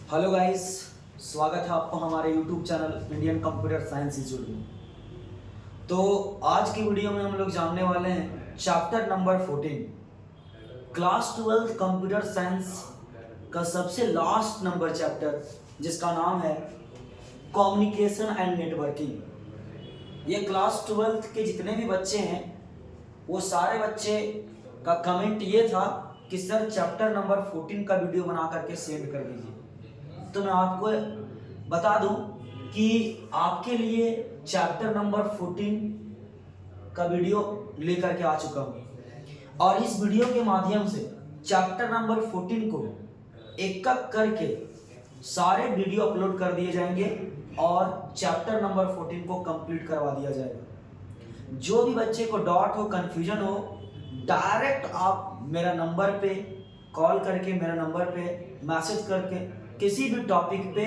Hello guys, स्वागत है आपको हमारे YouTube channel Indian computer science institute में। तो आज की वीडियो में हम लोग जानने वाले हैं chapter number 14 class 12 computer science का सबसे लास्ट नंबर चैप्टर, जिसका नाम है कम्युनिकेशन एंड नेटवर्किंग। ये क्लास 12 के जितने भी बच्चे हैं वो सारे बच्चे का कमेंट ये था कि सर चैप्टर नंबर 14 का वीडियो बना करके सेंड कर दीजिए। तो मैं आपको बता दूं कि आपके लिए चैप्टर नंबर 14 का वीडियो लेकर के आ चुका हूं और इस वीडियो के माध्यम से चैप्टर नंबर 14 को एक एक करके सारे वीडियो अपलोड कर दिए जाएंगे और चैप्टर नंबर 14 को कंप्लीट करवा दिया जाएगा। जो भी बच्चे को डाउट हो, कंफ्यूजन हो, डायरेक्ट आप मेरा नंबर पे कॉल करके, मेरा नंबर पे मैसेज करके किसी भी टॉपिक पे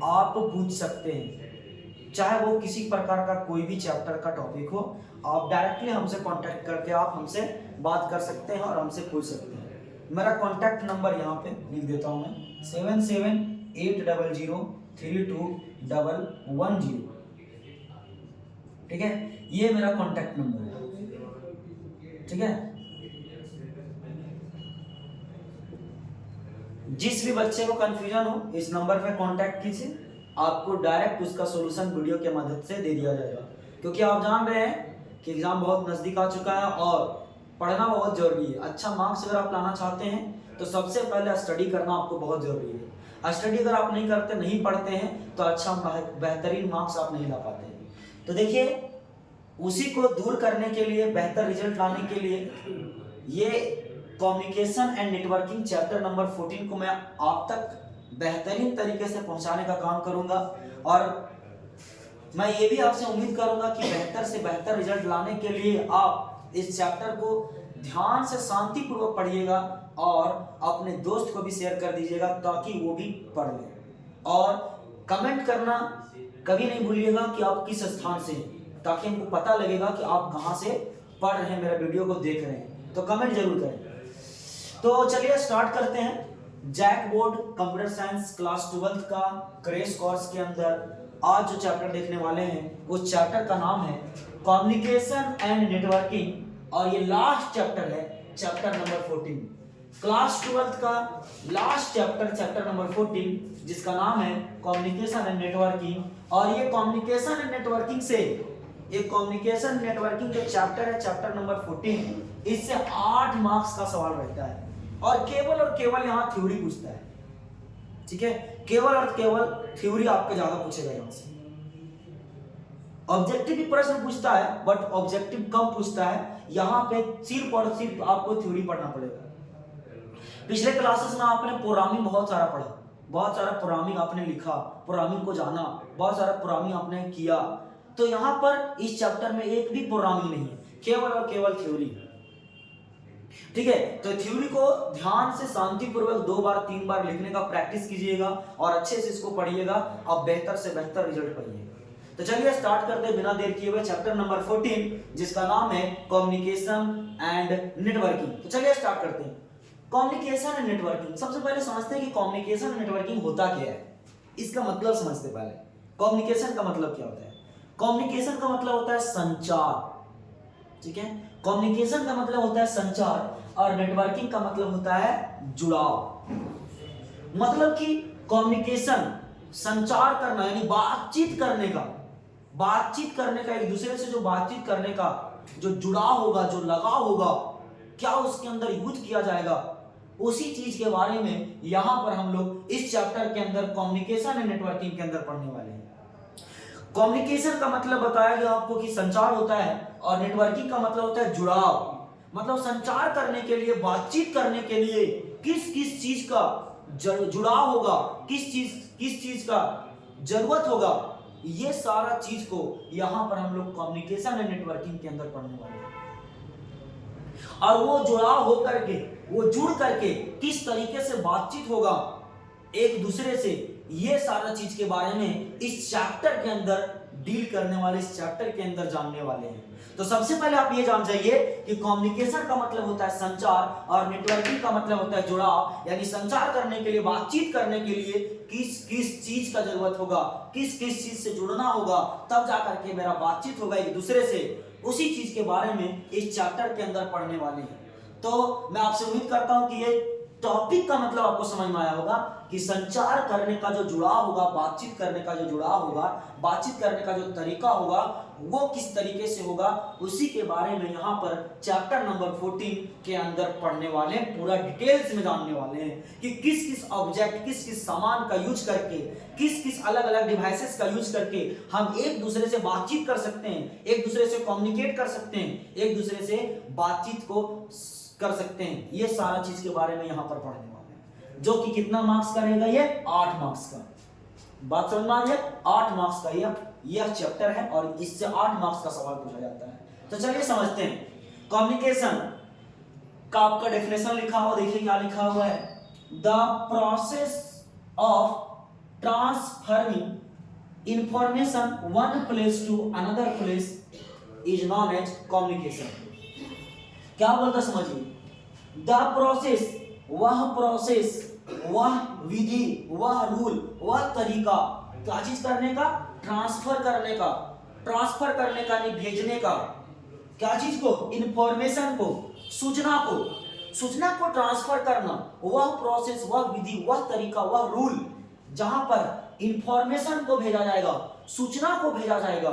आप पूछ सकते हैं। चाहे वो किसी प्रकार का कोई भी चैप्टर का टॉपिक हो, आप डायरेक्टली हमसे कांटेक्ट करके आप हमसे बात कर सकते हैं और हमसे पूछ सकते हैं। मेरा कांटेक्ट नंबर यहाँ पे लिख देता हूँ मैं 7780032110। ठीक है, ये मेरा कांटेक्ट नंबर है। ठीक है, जिस भी बच्चे को कंफ्यूजन हो इस नंबर पे कांटेक्ट कीजिए, आपको डायरेक्ट उसका सॉल्यूशन वीडियो के मदद से दे दिया जाएगा। क्योंकि आप जान रहे हैं कि एग्जाम बहुत नजदीक आ चुका है और पढ़ना बहुत जरूरी है। अच्छा मार्क्स अगर आप लाना चाहते हैं तो सबसे पहले स्टडी करना आपको बहुत जरूरी है। स्टडी अगर आप नहीं करते, नहीं पढ़ते हैं तो अच्छा बेहतरीन मार्क्स आप नहीं ला पाते हैं। तो देखिए, उसी को दूर करने के लिए, बेहतर रिजल्ट लाने के लिए ये communication and networking chapter number 14 को मैं आप तक बेहतरीन तरीके से पहुंचाने का काम करूंगा और मैं ये भी आपसे उम्मीद करूंगा कि बेहतर से बेहतर रिजल्ट लाने के लिए आप इस चैप्टर को ध्यान से शांतिपूर्वक पढ़िएगा और अपने दोस्त को भी शेयर कर दीजिएगा ताकि वो भी पढ़ ले। और कमेंट करना कभी नहीं भूलिएगा कि आप किस स्थान से, ताकि हमको पता लगेगा कि आप कहाँ से पढ़ रहे हैं, मेरा वीडियो को देख रहे हैं। तो कमेंट जरूर करें। तो चलिए स्टार्ट करते हैं। JAC board computer science class 12 का क्रैश कोर्स के अंदर आज जो चैप्टर देखने वाले हैं उस चैप्टर का नाम है कम्युनिकेशन एंड नेटवर्किंग और ये लास्ट चैप्टर है, चैप्टर नंबर 14। क्लास 12 का लास्ट चैप्टर, चैप्टर नंबर 14, जिसका नाम है कम्युनिकेशन एंड नेटवर्किंग। और ये कम्युनिकेशन एंड नेटवर्किंग से, एक कम्युनिकेशन नेटवर्किंग जो चैप्टर है, चैप्टर नंबर 14, इससे 8 मार्क्स का सवाल रहता है और केवल यहाँ थ्योरी पूछता है। ठीक है, केवल और केवल थ्योरी आपके ज्यादा पूछेगा यहाँ से। ऑब्जेक्टिव भी प्रश्न पूछता है बट ऑब्जेक्टिव कम पूछता है। यहाँ पे सिर्फ और सिर्फ आपको थ्योरी पढ़ना पड़ेगा। पिछले क्लासेस में आपने प्रोग्रामिंग बहुत सारा पढ़ा, बहुत सारा प्रोग्रामिंग आपने लिखा, प्रोग्रामिंग को जाना, बहुत सारा प्रोग्रामिंग आपने किया। तो यहाँ पर इस चैप्टर में एक भी प्रोग्रामिंग नहीं है, केवल और केवल थ्योरी। ठीक है, तो थ्योरी को ध्यान से शांतिपूर्वक 2 बार 3 बार लिखने का प्रैक्टिस कीजिएगा और अच्छे से इसको पढ़िएगा। आप बेहतर से बेहतर रिजल्ट पाइएगा। तो चलिए स्टार्ट करते हैं बिना देर किए हुए चैप्टर नंबर 14, जिसका नाम है कम्युनिकेशन एंड नेटवर्किंग। तो चलिए स्टार्ट करते हैं। कम्युनिकेशन एंड नेटवर्किंग, सबसे पहले समझते हैं कि कम्युनिकेशन एंड नेटवर्किंग होता क्या है। इसका मतलब समझते पहले। कम्युनिकेशन का मतलब क्या होता है? कम्युनिकेशन का मतलब होता है संचार। ठीक है, कम्युनिकेशन का मतलब होता है संचार और नेटवर्किंग का मतलब होता है जुड़ाव। मतलब कि कम्युनिकेशन संचार करना यानी बातचीत करने का, एक दूसरे से जो बातचीत करने का जो जुड़ाव होगा, जो लगाव होगा, क्या उसके अंदर यूज किया जाएगा, उसी चीज के बारे में यहां पर हम लोग इस चैप्टर के अंदर कम्युनिकेशन एंड नेटवर्किंग के अंदर पढ़ने वाले हैं। कम्युनिकेशन का मतलब बताया गया आपको कि संचार होता है और नेटवर्किंग का मतलब होता है जुड़ाव। मतलब संचार करने के लिए, बातचीत करने के लिए किस किस चीज का जुड़ाव होगा, किस चीज का जरूरत होगा, ये सारा चीज को यहां पर हम लोग कम्युनिकेशन एंड नेटवर्किंग के अंदर पढ़ने वाले हैं। और वो जुड़ाव होकर के, वो जुड़ करके किस तरीके से बातचीत होगा एक दूसरे से, ये सारा चीज के बारे में इस चैप्टर के अंदर डील करने वाले इस चैप्टर के अंदर जानने वाले हैं। तो सबसे पहले आप ये जान जाइए कि कम्युनिकेशन का मतलब होता है संचार और नेटवर्किंग का मतलब होता है जुड़ाव। यानी संचार करने के लिए, बातचीत करने के लिए किस किस चीज का जरूरत होगा, किस किस चीज से जुड़ना होगा, तब जाकर के मेरा बातचीत होगा एक दूसरे से, उसी चीज के बारे में इस चैप्टर के अंदर पढ़ने वाले हैं। तो मैं आपसे उम्मीद करता हूं कि ये टॉपिक का मतलब आपको समझ में आया होगा कि संचार करने का जो जुड़ाव होगा, बातचीत करने का जो जुड़ाव होगा, बातचीत करने का जो तरीका होगा वो किस तरीके से होगा, उसी के बारे में यहाँ पर चैप्टर नंबर 14 के अंदर पढ़ने वाले हैं। पूरा डिटेल्स में जानने वाले हैं कि किस किस ऑब्जेक्ट, किस किस सामान का यूज करके, किस किस अलग अलग डिवाइसेस का यूज करके हम एक दूसरे से बातचीत कर सकते हैं, एक दूसरे से कम्युनिकेट कर सकते हैं, एक दूसरे से बातचीत को कर सकते हैं। ये सारा चीज के बारे में यहाँ पर पढ़ने वाले हैं, जो कि कितना मार्क्स का रहेगा, ये 8 मार्क्स का। बात समझ में आ गया? 8 मार्क्स का यह चैप्टर है और इससे 8 मार्क्स का सवाल पूछा जाता है। तो चलिए समझते हैं। कम्युनिकेशन का आपका डेफिनेशन लिखा हुआ, देखिए क्या लिखा हुआ है। The process of transferring information one place to another place is known as communication. क्या बोलता समझिए, द प्रोसेस, वह प्रोसेस, वह विधि, वह रूल, वह तरीका, क्या चीज करने का, ट्रांसफर करने का, ट्रांसफर करने का नहीं भेजने का, क्या चीज को, इंफॉर्मेशन को, सूचना को, सूचना को ट्रांसफर करना, वह प्रोसेस, वह विधि, वह तरीका, वह रूल जहां पर इंफॉर्मेशन को भेजा जाएगा, सूचना को भेजा जाएगा,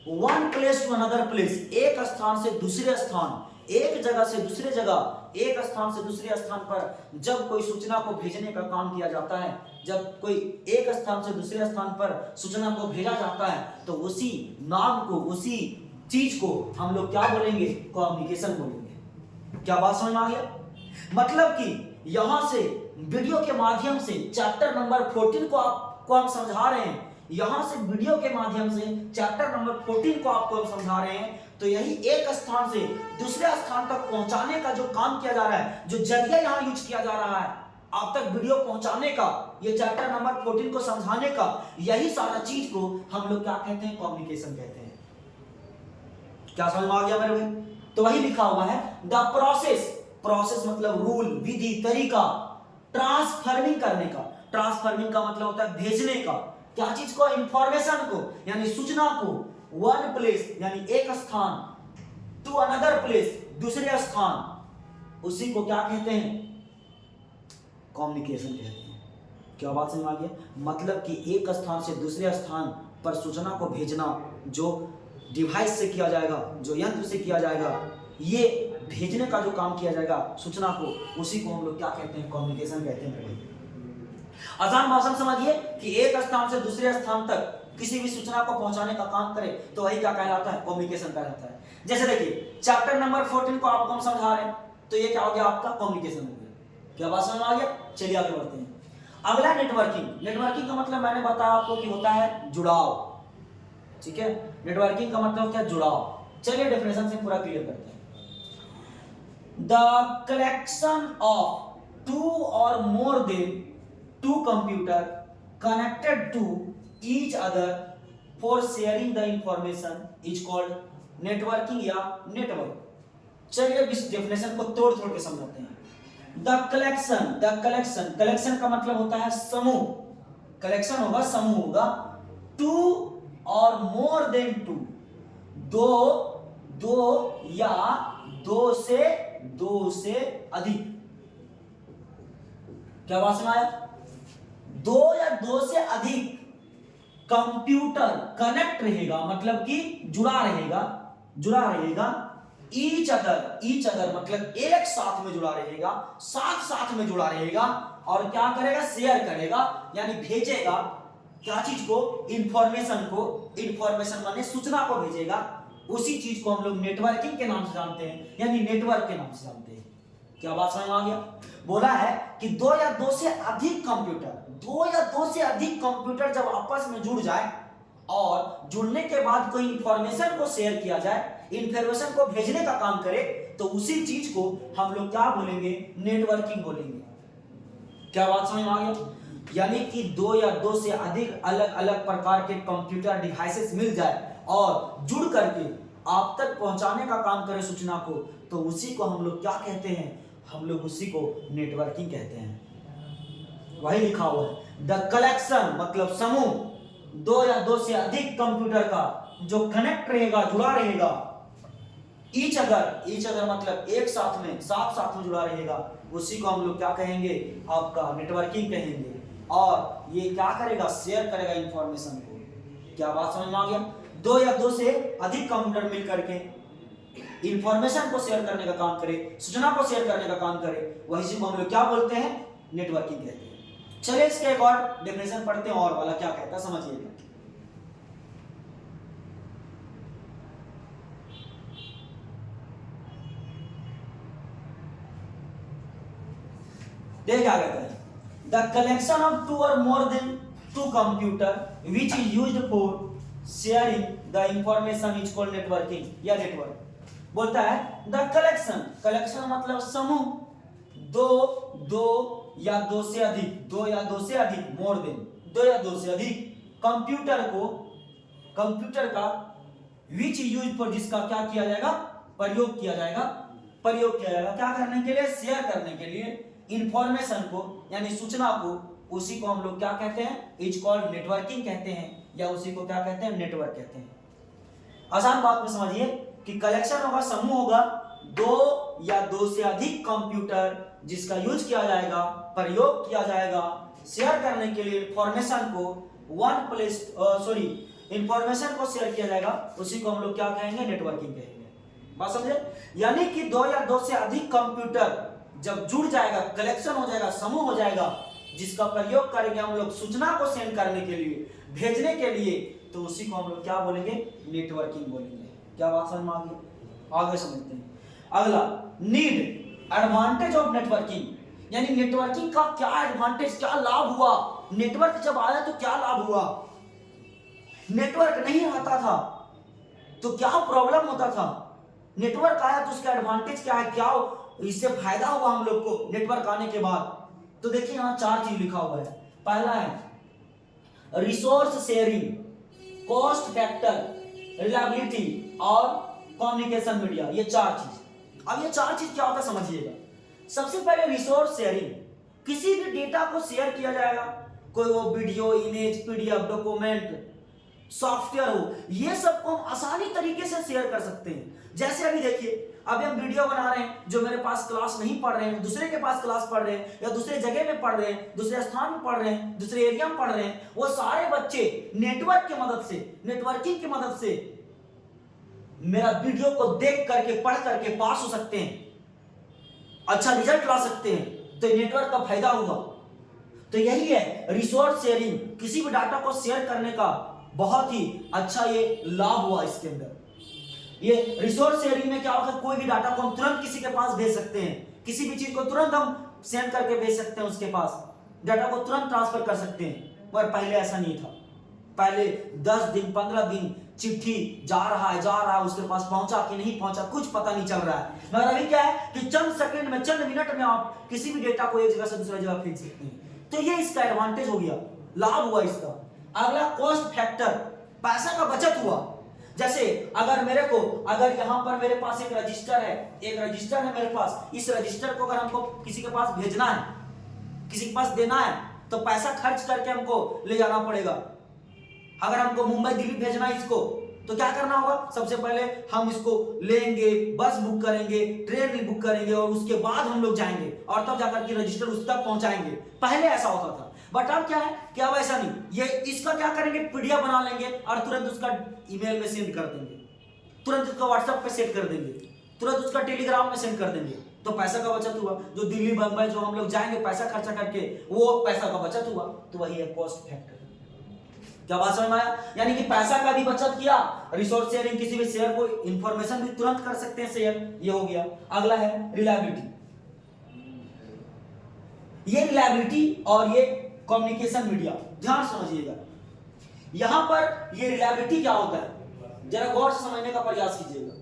one place to another place, एक स्थान से दूसरे स्थान, एक जगह से दूसरे जगह, एक स्थान से दूसरे स्थान पर जब कोई सूचना को भेजने का काम किया जाता है, जब कोई एक स्थान से दूसरे स्थान पर सूचना को भेजा जाता है, तो उसी नाम को, उसी चीज को हम लोग क्या बोलेंगे, कम्युनिकेशन बोलेंगे। क्या बात समझ में आ गया? मतलब कि यहां से वीडियो के माध्यम से चैप्टर नंबर 14 को आपको हम समझा रहे हैं, यहां से वीडियो के माध्यम से चैप्टर नंबर 14 को आपको हम समझा रहे हैं। तो यही एक स्थान से दूसरे स्थान तक पहुंचाने का जो काम किया जा रहा है, जो जरिया यहां यूज किया जा रहा है आप तक वीडियो पहुंचाने का, ये चैप्टर नंबर 14 को समझाने का, यही सारा चीज को हम लोग क्या कहते हैं, कम्युनिकेशन कहते हैं। क्या समझ में आ गया मेरे भाई? तो वही लिखा हुआ है, द प्रोसेस, प्रोसेस मतलब रूल, विधि, तरीका, ट्रांसफर्मिंग करने का, ट्रांसफर्मिंग का मतलब होता है भेजने का, क्या चीज को, इंफॉर्मेशन को यानी सूचना को, वन प्लेस यानी एक स्थान, टू अनदर प्लेस दूसरे स्थान, उसी को क्या कहते हैं, कम्युनिकेशन कहते हैं। क्या बात समझ में आ गया? मतलब कि एक स्थान से दूसरे स्थान पर सूचना को भेजना जो डिवाइस से किया जाएगा, जो यंत्र से किया जाएगा, ये भेजने का जो काम किया जाएगा सूचना को, उसी को हम लोग क्या कहते हैं, कम्युनिकेशन कहते हैं। आसान भाषा में समझिए कि एक स्थान से दूसरे स्थान तक किसी भी सूचना को पहुंचाने का काम करे तो वही क्या कहलाता है, कम्युनिकेशन कहलाता है। जैसे देखिए चैप्टर नंबर 14 को आपको हम समझा रहे हैं, तो ये क्या हो गया, आपका कम्युनिकेशन हो गया। क्या बात समझ में आ गया? चलिए आगे बढ़ते हैं। अगला नेटवर्किंग। नेटवर्किंग का मतलब मैंने बताया आपको कि होता है जुड़ाव, ठीक है। नेटवर्किंग का मतलब क्या, जुड़ाव। चलिए डेफिनेशन से पूरा क्लियर करते हैं। The collection of two or more than two computer connected to each other for sharing the information is called networking या network। चलिए इस डेफिनेशन को तोड़ तोड़ के समझते हैं। द कलेक्शन, कलेक्शन का मतलब होता है समूह, कलेक्शन होगा, समूह होगा, to or more than to, दो या दो से अधिक। क्या बात में आया? दो या दो से अधिक कंप्यूटर कनेक्ट रहेगा, मतलब कि जुड़ा रहेगा, ईच अदर मतलब एक साथ में जुड़ा रहेगा, साथ में जुड़ा रहेगा, और क्या करेगा, शेयर करेगा यानी भेजेगा, क्या चीज को, इंफॉर्मेशन माने सूचना को भेजेगा। उसी चीज को हम लोग नेटवर्किंग के नाम से जानते हैं, यानी नेटवर्क के नाम से जानते हैं। क्या बात समझ में आ गया? बोला है कि दो या दो से अधिक कंप्यूटर जब आपस में जुड़ जाए और जुड़ने के बाद कोई इंफॉर्मेशन को शेयर किया जाए, इंफॉर्मेशन को भेजने का काम करे, तो उसी चीज को हम लोग क्या बोलेंगे, नेटवर्किंग बोलेंगे। क्या बात समझ में आ गया? यानी कि दो या दो से अधिक अलग अलग प्रकार के कंप्यूटर डिवाइसेस मिल जाए और जुड़ करके आप तक पहुंचाने का काम करे सूचना को, तो उसी को हम लोग क्या कहते हैं, हम लोग उसी को नेटवर्किंग कहते हैं। वही लिखा हुआ है, द कलेक्शन मतलब समूह, दो या दो से अधिक कंप्यूटर का जो कनेक्ट रहेगा, जुड़ा रहेगा, ईच अदर मतलब एक साथ में, साथ में जुड़ा रहेगा, उसी को हम लोग क्या कहेंगे, आपका नेटवर्किंग कहेंगे। और ये क्या करेगा, शेयर करेगा इंफॉर्मेशन को। क्या बात समझ में आ गया? दो या दो से अधिक कंप्यूटर मिल करके इंफॉर्मेशन को शेयर करने का काम करे, सूचना को शेयर करने का काम करे, वही को हम लोग क्या बोलते हैं, नेटवर्किंग कहते हैं। चलिए इसके एक और डेफिनेशन पढ़ते हैं, और वाला क्या कहता है समझिएगा। देख क्या कहता है, the collection of two or more than two computer which is used for sharing the information is called networking या नेटवर्क। बोलता है द कलेक्शन मतलब समूह, दो या दो से अधिक मोर देन, दो या दो से अधिक कंप्यूटर का विच यूज फॉर, जिसका क्या किया जाएगा, प्रयोग किया जाएगा क्या करने के लिए, शेयर करने के लिए इंफॉर्मेशन को यानी सूचना को, उसी को हम लोग क्या कहते हैं, इज कॉल्ड नेटवर्किंग कहते हैं, या उसी को क्या कहते हैं, नेटवर्क कहते हैं। आसान बात में समझिए कि कलेक्शन होगा, समूह होगा, दो या दो से अधिक कंप्यूटर जिसका यूज किया जाएगा, प्रयोग किया जाएगा शेयर करने के लिए इंफॉर्मेशन को, इंफॉर्मेशन को शेयर किया जाएगा, उसी को हम लोग क्या कहेंगे, नेटवर्किंग कहेंगे। बात समझे? यानी कि दो या दो से अधिक कंप्यूटर जब जुड़ जाएगा, कलेक्शन हो जाएगा, समूह हो जाएगा, जिसका प्रयोग करेंगे हम लोग सूचना को सेंड करने के लिए, भेजने के लिए, तो उसी को हम लोग क्या बोलेंगे, नेटवर्किंग बोलेंगे। क्या बात समझ में आ गई? आगे समझते हैं। अगला, नीड, एडवांटेज ऑफ नेटवर्किंग, यानी नेटवर्किंग का क्या एडवांटेज, क्या लाभ हुआ, नेटवर्क जब आया तो क्या लाभ हुआ, नेटवर्क नहीं आता था तो क्या प्रॉब्लम होता था, नेटवर्क आया तो उसका एडवांटेज क्या है, क्या इससे फायदा हुआ हम लोग को नेटवर्क आने के बाद। तो देखिए यहां चार चीज लिखा हुआ है। पहला है resource sharing, cost factor, reliability और कम्युनिकेशन मीडिया, ये चार चीज। अब ये चार चीज क्या होता है समझिएगा। सबसे पहले रिसोर्स शेयरिंग, किसी भी डेटा को शेयर किया जाएगा, कोई वो video, image, PDF, document, software हो, ये सब को हम आसानी तरीके से शेयर कर सकते हैं। जैसे अभी देखिए, अभी हम वीडियो बना रहे हैं, जो मेरे पास क्लास नहीं पढ़ रहे हैं, दूसरे के पास क्लास पढ़ रहे हैं, या दूसरे जगह में पढ़ रहे हैं, दूसरे स्थान में पढ़ रहे हैं, दूसरे एरिया में पढ़ रहे हैं, वो सारे बच्चे नेटवर्क की मदद से, नेटवर्किंग की मदद से मेरा वीडियो को देख करके, पढ़ करके पास हो सकते हैं, अच्छा रिजल्ट ला सकते हैं। तो नेटवर्क का फायदा हुआ। तो यही है रिसोर्स शेयरिंग, किसी भी डाटा को शेयर करने का बहुत ही अच्छा ये लाभ हुआ इसके अंदर। ये रिसोर्स शेयरिंग में क्या होता है, कोई भी डाटा को हम तुरंत किसी के पास भेज सकते हैं, किसी भी चीज को तुरंत हम सेंड करके भेज सकते हैं, उसके पास डाटा को तुरंत ट्रांसफर कर सकते हैं। पर पहले ऐसा नहीं था, पहले 10 दिन 15 दिन चिट्ठी जा रहा है, उसके पास पहुंचा कि नहीं पहुंचा कुछ पता नहीं चल रहा है। मगर अभी क्या है कि चंद सेकंड में, चंद मिनट में आप किसी भी डेटा को एक जगह से दूसरी जगह भेज सकते हैं। तो ये इसका एडवांटेज हो गया, लाभ हुआ इसका। अगला कॉस्ट फैक्टर, पैसा का बचत हुआ। जैसे अगर यहाँ पर मेरे पास एक रजिस्टर है मेरे पास, इस रजिस्टर को अगर हमको किसी के पास भेजना है, किसी के पास देना है, तो पैसा खर्च करके हमको ले जाना पड़ेगा। अगर हमको मुंबई दिल्ली भेजना है इसको, तो क्या करना होगा, सबसे पहले हम इसको लेंगे, बस बुक करेंगे, ट्रेन भी बुक करेंगे, और उसके बाद हम लोग जाएंगे और तब जाकर के रजिस्टर उस तक पहुंचाएंगे। पहले ऐसा होता था, बट अब क्या है कि अब ऐसा नहीं, ये इसका क्या करेंगे, पीडीएफ बना लेंगे और तुरंत उसका ईमेल में सेंड कर देंगे, तुरंत उसका व्हाट्सएप पे सेंड कर देंगे, तुरंत उसका टेलीग्राम में सेंड कर देंगे। तो पैसा का बचत हुआ। जो दिल्ली बंबई जो हम लोग जाएंगे पैसा खर्चा करके, वो पैसा का बचत हुआ। तो वही है कॉस्ट फैक्टर। क्या बात समझ में आया? यानी कि पैसा का भी बचत किया, रिसोर्स शेयरिंग, किसी भी शेयर को इंफॉर्मेशन भी तुरंत कर सकते हैं शेयर, ये हो गया। अगला है रिलायबिलिटी। ये रिलायबिलिटी और ये कम्युनिकेशन मीडिया, ध्यान समझिएगा। यहां पर ये रिलायबिलिटी क्या होता है, जरा गौर से समझने का प्रयास कीजिएगा।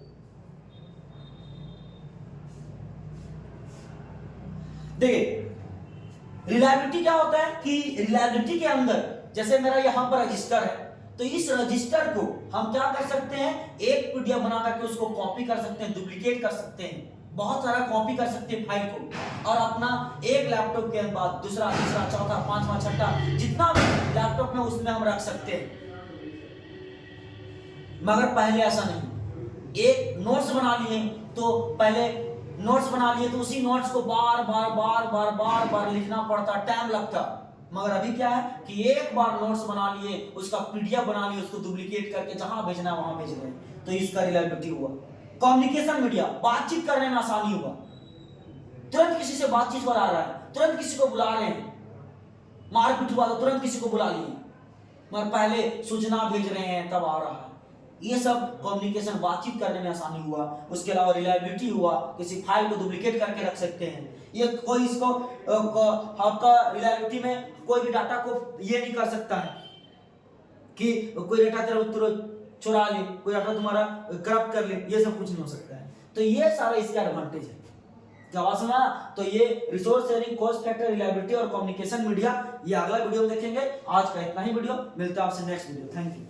देखिए रिलायबिलिटी क्या होता है कि रिलायबिलिटी के अंदर जैसे मेरा यहाँ पर रजिस्टर है, तो इस रजिस्टर को हम क्या कर सकते हैं, एक पीडीएफ बना करके उसको कॉपी कर सकते हैं, डुप्लीकेट कर सकते हैं, बहुत सारा कॉपी कर सकते हैं फाइल को, और अपना एक लैपटॉप के बाद दूसरा, तीसरा, चौथा, पांचवा, छठा, जितना भी लैपटॉप में उसमें हम रख सकते हैं। मगर पहले ऐसा नहीं, एक नोट्स बना लिए तो पहले नोट्स बना लिए तो उसी नोट्स को बार बार लिखना पड़ता, टाइम लगता। मगर अभी क्या है कि एक बार नोट्स बना लिए, उसका पीडीएफ बना लिए, उसको डुप्लीकेट करके जहां भेजना है वहां भेज रहे हैं, तो इसका रिलायबिलिटी हुआ। कम्युनिकेशन मीडिया, बातचीत करने में आसानी हुआ, तुरंत किसी से बातचीत करा रहा है, तुरंत किसी को बुला रहे हैं, मारपीट हुआ तो तुरंत किसी को बुला लिए, मगर पहले सूचना भेज रहे हैं तब आ रहा है। ये सब कम्युनिकेशन, बातचीत करने में आसानी हुआ। उसके अलावा रिलायबिलिटी हुआ, किसी फाइल को डुप्लीकेट करके रख सकते हैं। ये कोई इसको आपका रिलायबिलिटी में कोई भी डाटा को ये नहीं कर सकता है कि कोई डाटा तेरा चुरा ले, कोई डाटा तुम्हारा करप्ट कर ले, ये सब कुछ नहीं हो सकता है। तो ये सारा इसका एडवांटेज है। क्या समझा? तो ये resource sharing, cost factor, reliability और कम्युनिकेशन मीडिया, ये अगला वीडियो में देखेंगे। आज का इतना ही वीडियो, मिलता है आपसे नेक्स्ट वीडियो। Thank you.